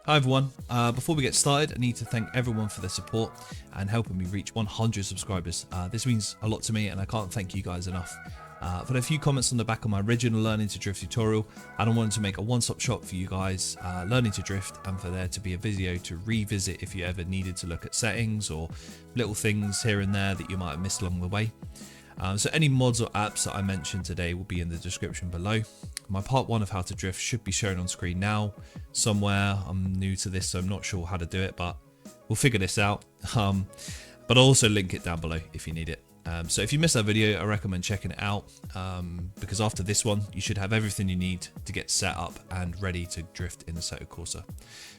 Hi everyone, before we get started, I need to thank everyone for their support and helping me reach 100 subscribers. This means a lot to me and I can't thank you guys enough. I've had a few comments on the back of my original Learning to Drift tutorial and I wanted to make a one-stop shop for you guys learning to drift, and for there to be a video to revisit if you ever needed to look at settings or little things here and there that you might have missed along the way. So any mods or apps that I mentioned today will be in the description below. My part 1 of how to drift should be shown on screen now somewhere. I'm new to this, so I'm not sure how to do it, but we'll figure this out. But I'll also link it down below if you need it. So if you missed that video, I recommend checking it out, because after this one, you should have everything you need to get set up and ready to drift in Assetto Corsa.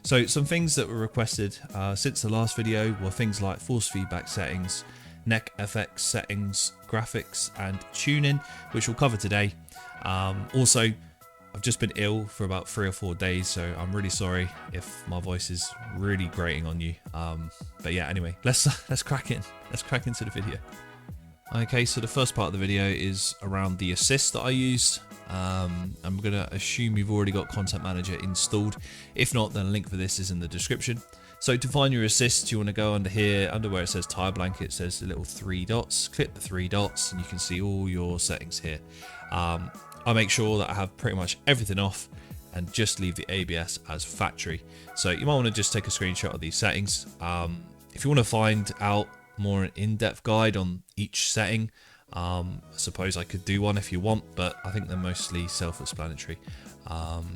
So some things that were requested since the last video were things like force feedback settings, NeckFX Settings, graphics and tuning, which we'll cover today. Also, I've just been ill for about 3 or 4 days, so I'm really sorry if my voice is really grating on you. But yeah, anyway, let's crack in. Let's crack into the video. Okay, so the first part of the video is around the assist that I used. I'm going to assume you've already got Content Manager installed. If not, then a link for this is in the description. So to find your assist, you want to go under here, under where it says tire blanket, it says the little 3 dots. Click the 3 dots and you can see all your settings here. I make sure that I have pretty much everything off and just leave the ABS as factory. So you might want to just take a screenshot of these settings. If you want to find out more an in-depth guide on each setting, I suppose I could do one if you want, but I think they're mostly self-explanatory.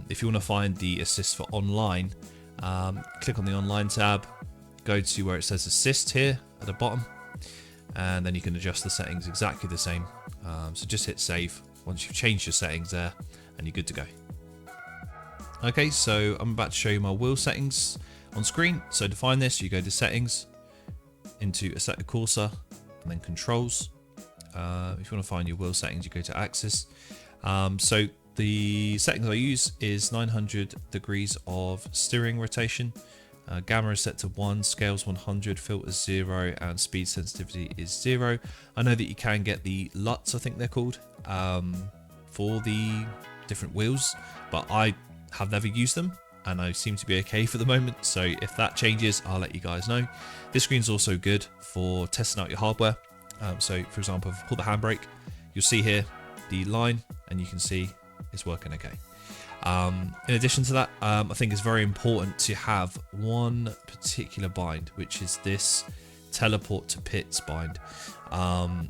If you want to find the assist for online, click on the online tab, go to where it says assist here at the bottom, and then you can adjust the settings exactly the same. So just hit save once you've changed your settings there and you're good to go. Okay, so I'm about to show you my wheel settings on screen. So to find this, you go to settings, into Assetto Corsa, and then controls. If you want to find your wheel settings, you go to axis. So the settings I use is 900 degrees of steering rotation. Gamma is set to 1, scales 100, filters 0, and speed sensitivity is 0. I know that you can get the LUTs, I think they're called, for the different wheels, but I have never used them and I seem to be okay for the moment. So if that changes, I'll let you guys know. This screen's also good for testing out your hardware. So for example, if I pull the handbrake, you'll see here the line and you can see it's working okay. In addition to that, I think it's very important to have one particular bind, which is this teleport to pits bind.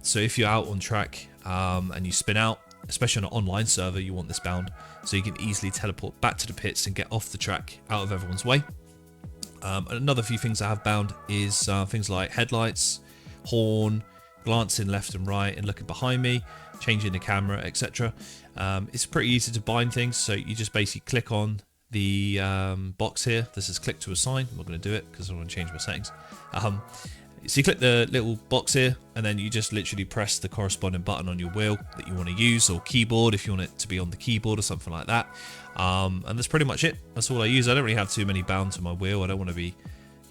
So if you're out on track and you spin out, especially on an online server, you want this bound so you can easily teleport back to the pits and get off the track out of everyone's way. Another few things I have bound is things like headlights, horn, glancing left and right and looking behind me, changing the camera, etc. It's pretty easy to bind things, so you just basically click on the box here. This is click to assign. I'm not going to do it because I want to change my settings. So you click the little box here and then you just literally press the corresponding button on your wheel that you want to use, or keyboard if you want it to be on the keyboard or something like that. And that's pretty much it. That's all I use. I don't really have too many bound to my wheel. I don't want to be,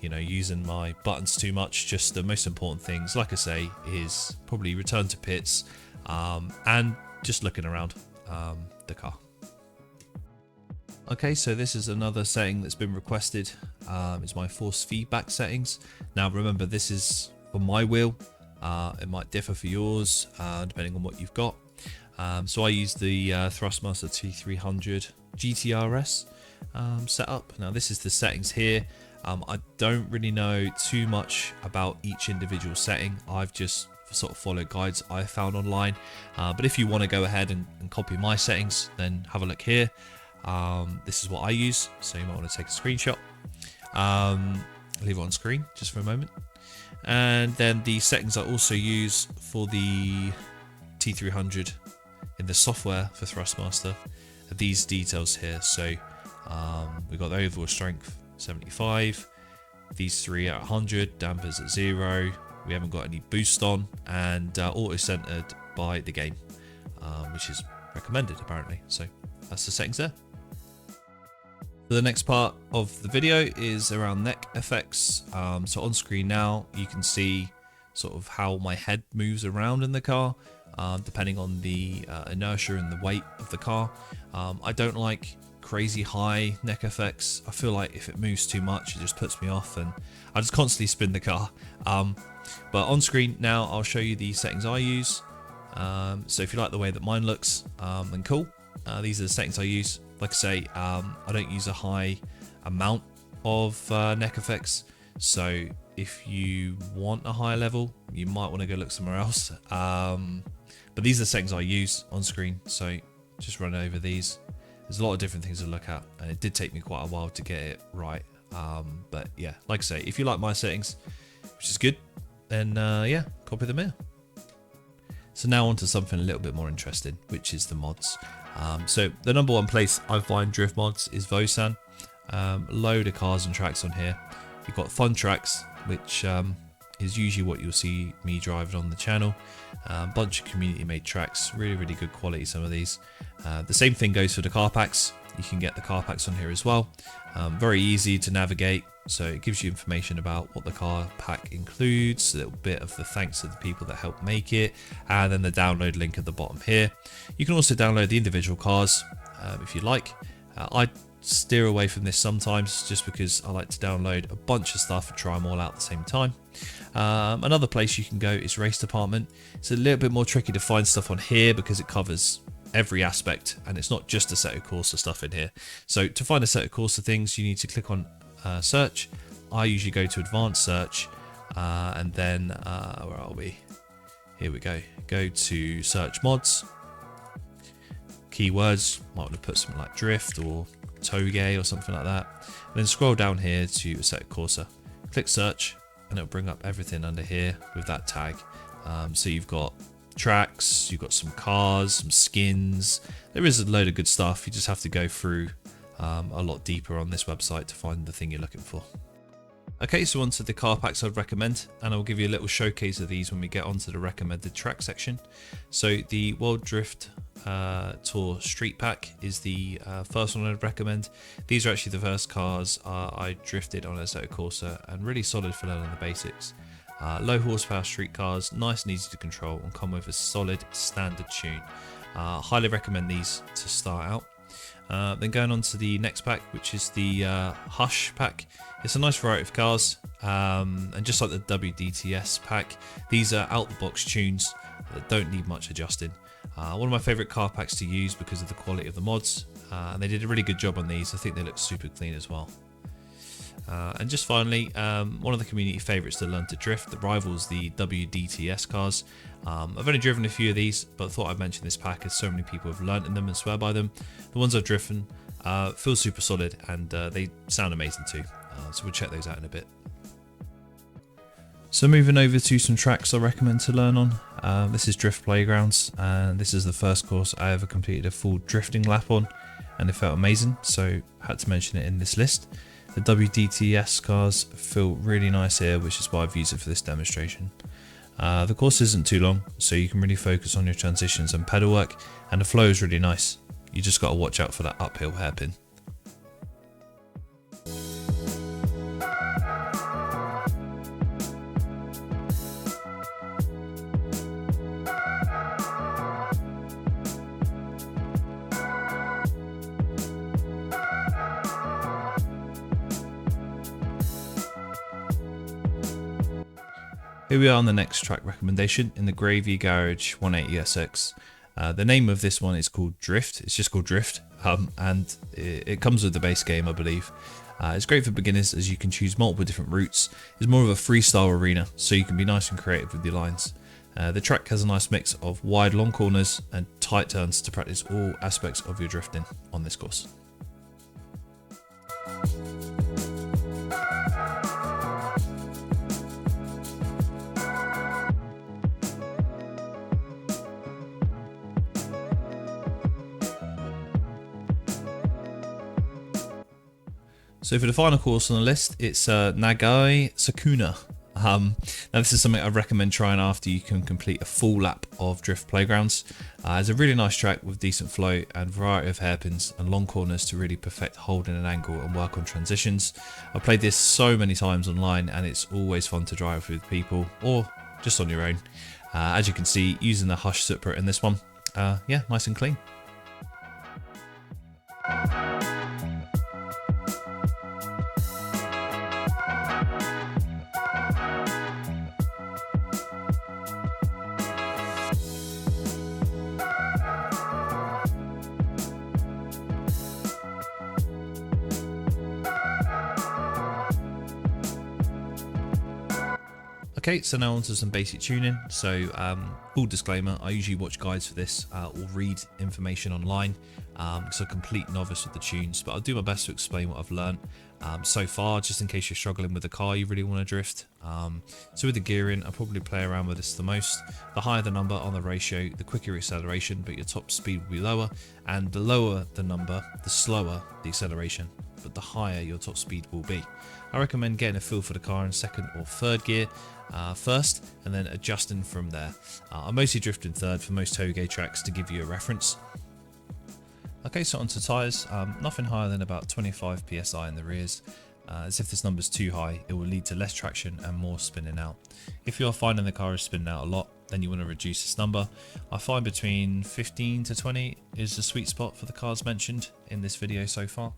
you know, using my buttons too much. Just the most important things, like I say, is probably return to pits and just looking around the car. Okay, so this is another setting that's been requested. It's my force feedback settings. Now remember, this is for my wheel. It might differ for yours depending on what you've got. So I use the Thrustmaster T300 GTRS setup. Now this is the settings here. I don't really know too much about each individual setting. I've just sort of followed guides I found online. But if you want to go ahead and copy my settings, then have a look here. This is what I use, so you might want to take a screenshot. Leave it on screen just for a moment. And then the settings I also use for the T300 in the software for Thrustmaster are these details here. So we've got the overall strength 75, these 3 at 100, dampers at 0, we haven't got any boost on, and auto-centered by the game, which is recommended apparently. So that's the settings there. The next part of the video is around NeckFX. So on screen now you can see sort of how my head moves around in the car, depending on the inertia and the weight of the car. I don't like crazy high NeckFX. I feel like if it moves too much, it just puts me off, and I just constantly spin the car. But on screen now, I'll show you the settings I use. So if you like the way that mine looks, then cool. These are the settings I use. Like I say, I don't use a high amount of NeckFX. So if you want a higher level, you might want to go look somewhere else. But these are the settings I use on screen. So just run over these. There's a lot of different things to look at, and it did take me quite a while to get it right. But yeah, like I say, if you like my settings, which is good, then yeah, copy them here. So now on to something a little bit more interesting, which is the mods. So the number one place I find drift mods is Vosan. A load of cars and tracks on here. You've got fun tracks, which is usually what you'll see me driving on the channel. A bunch of community made tracks, really good quality, some of these. The same thing goes for the car packs. You can get the car packs on here as well. Very easy to navigate, so it gives you information about what the car pack includes, a little bit of the thanks to the people that helped make it, and then the download link at the bottom here. You can also download the individual cars if you like. I steer away from this sometimes just because I like to download a bunch of stuff and try them all out at the same time. Another place you can go is Race Department. It's a little bit more tricky to find stuff on here because it covers every aspect, and it's not just Assetto Corsa stuff in here. So to find Assetto Corsa things, you need to click on search. I usually go to advanced search, and then where are we? Here we go. Go to search mods, keywords. Might want to put something like drift or toge or something like that. And then scroll down here to Assetto Corsa. Click search, and it'll bring up everything under here with that tag. So you've got tracks, you've got some cars, some skins. There is a load of good stuff. You just have to go through a lot deeper on this website to find the thing you're looking for. Okay, so onto the car packs I'd recommend, and I'll give you a little showcase of these when we get onto the recommended track section. So the World Drift Tour Street Pack is the first one I'd recommend. These are actually the first cars I drifted on Assetto Corsa, and really solid for learning the basics. Low horsepower street cars, nice and easy to control, and come with a solid standard tune. Highly recommend these to start out. Then going on to the next pack, which is the Hush pack. It's a nice variety of cars, and just like the WDTS pack, these are out the box tunes that don't need much adjusting. One of my favourite car packs to use because of the quality of the mods, and they did a really good job on these. I think they look super clean as well. And just finally, one of the community favourites to learn to drift that rivals the WDTS cars. I've only driven a few of these, but thought I'd mention this pack as so many people have learnt in them and swear by them. The ones I've driven feel super solid, and they sound amazing too. So we'll check those out in a bit. So moving over to some tracks I recommend to learn on. This is Drift Playgrounds, and this is the first course I ever completed a full drifting lap on, and it felt amazing, so had to mention it in this list. The WDTS cars feel really nice here, which is why I've used it for this demonstration. The course isn't too long, so you can really focus on your transitions and pedal work, and the flow is really nice. You just got to watch out for that uphill hairpin. Here we are on the next track recommendation in the Gravy Garage 180SX. The name of this one is called Drift. It's just called Drift, and it comes with the base game, I believe. It's great for beginners as you can choose multiple different routes. It's more of a freestyle arena, so you can be nice and creative with your lines. The track has a nice mix of wide long corners and tight turns to practice all aspects of your drifting on this course. So for the final course on the list, it's Nagai Sakuna. Now this is something I recommend trying after you can complete a full lap of Drift Playgrounds. It's a really nice track with decent flow and variety of hairpins and long corners to really perfect holding an angle and work on transitions. I've played this so many times online, and it's always fun to drive with people or just on your own. As you can see, using the Hush Supra in this one, yeah, nice and clean. Okay, so now onto some basic tuning. So full disclaimer, I usually watch guides for this or read information online, so complete novice with the tunes, but I'll do my best to explain what I've learned so far, just in case you're struggling with a car you really want to drift. So with the gearing, I'll probably play around with this the most. The higher the number on the ratio, the quicker your acceleration, but your top speed will be lower, and the lower the number, the slower the acceleration, but the higher your top speed will be. I recommend getting a feel for the car in second or third gear first, and then adjusting from there. I mostly drift in third for most toge tracks to give you a reference. Okay, so onto tyres, nothing higher than about 25 psi in the rears, as if this number is too high, it will lead to less traction and more spinning out. If you are finding the car is spinning out a lot, then you want to reduce this number. I find between 15 to 20 is the sweet spot for the cars mentioned in this video so far.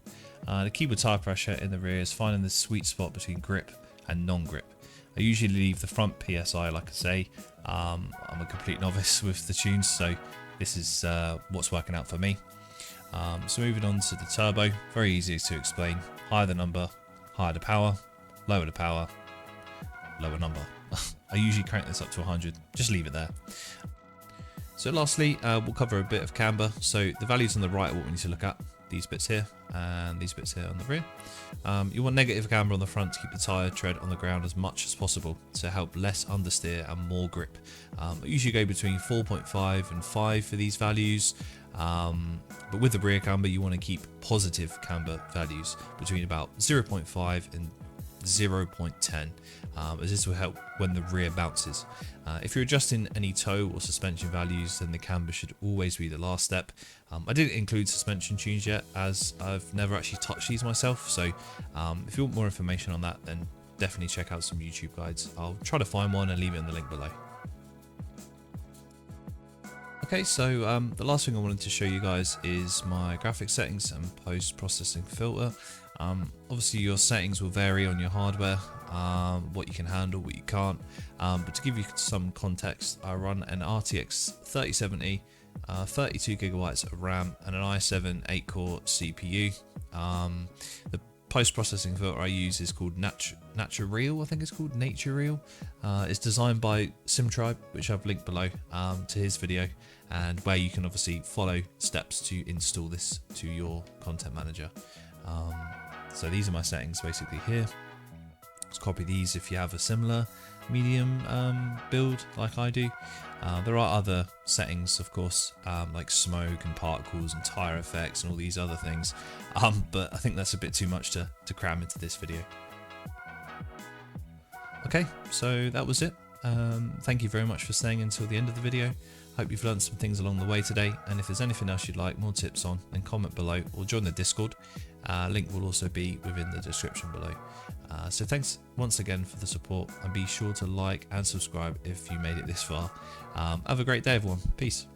The key with tyre pressure in the rear is finding the sweet spot between grip and non-grip. I usually leave the front PSI, like I say. I'm a complete novice with the tunes, so this is what's working out for me. So moving on to the turbo, very easy to explain. Higher the number, higher the power, lower the power, lower number. I usually crank this up to 100, just leave it there. So lastly, we'll cover a bit of camber. So the values on the right are what we need to look at. These bits here and these bits here on the rear. You want negative camber on the front to keep the tyre tread on the ground as much as possible to help less understeer and more grip. I usually go between 4.5 and 5 for these values. But with the rear camber, you want to keep positive camber values between about 0.5 and 0.10, as this will help when the rear bounces. If you're adjusting any toe or suspension values, then the camber should always be the last step. I didn't include suspension tunes yet, as I've never actually touched these myself, so if you want more information on that, then definitely check out some YouTube guides. I'll try to find one and leave it in the link below. Okay, so the last thing I wanted to show you guys is my graphics settings and post-processing filter. Obviously your settings will vary on your hardware, what you can handle, what you can't, but to give you some context, I run an RTX 3070, 32 gigabytes of RAM and an i7 8-core CPU. The post-processing filter I use is called Natural, I think it's called Natural. It's designed by SimTribe, which I've linked below to his video, and where you can obviously follow steps to install this to your content manager. So these are my settings basically here. Let's copy these if you have a similar medium build like I do. There are other settings, of course, like smoke and particles and tire effects and all these other things, but I think that's a bit too much to cram into this video. Okay, so that was it. Thank you very much for staying until the end of the video. Hope you've learned some things along the way today, and if there's anything else you'd like more tips on, then comment below or join the Discord. Link will also be within the description below. So thanks once again for the support, and be sure to like and subscribe if you made it this far. Have a great day everyone. Peace.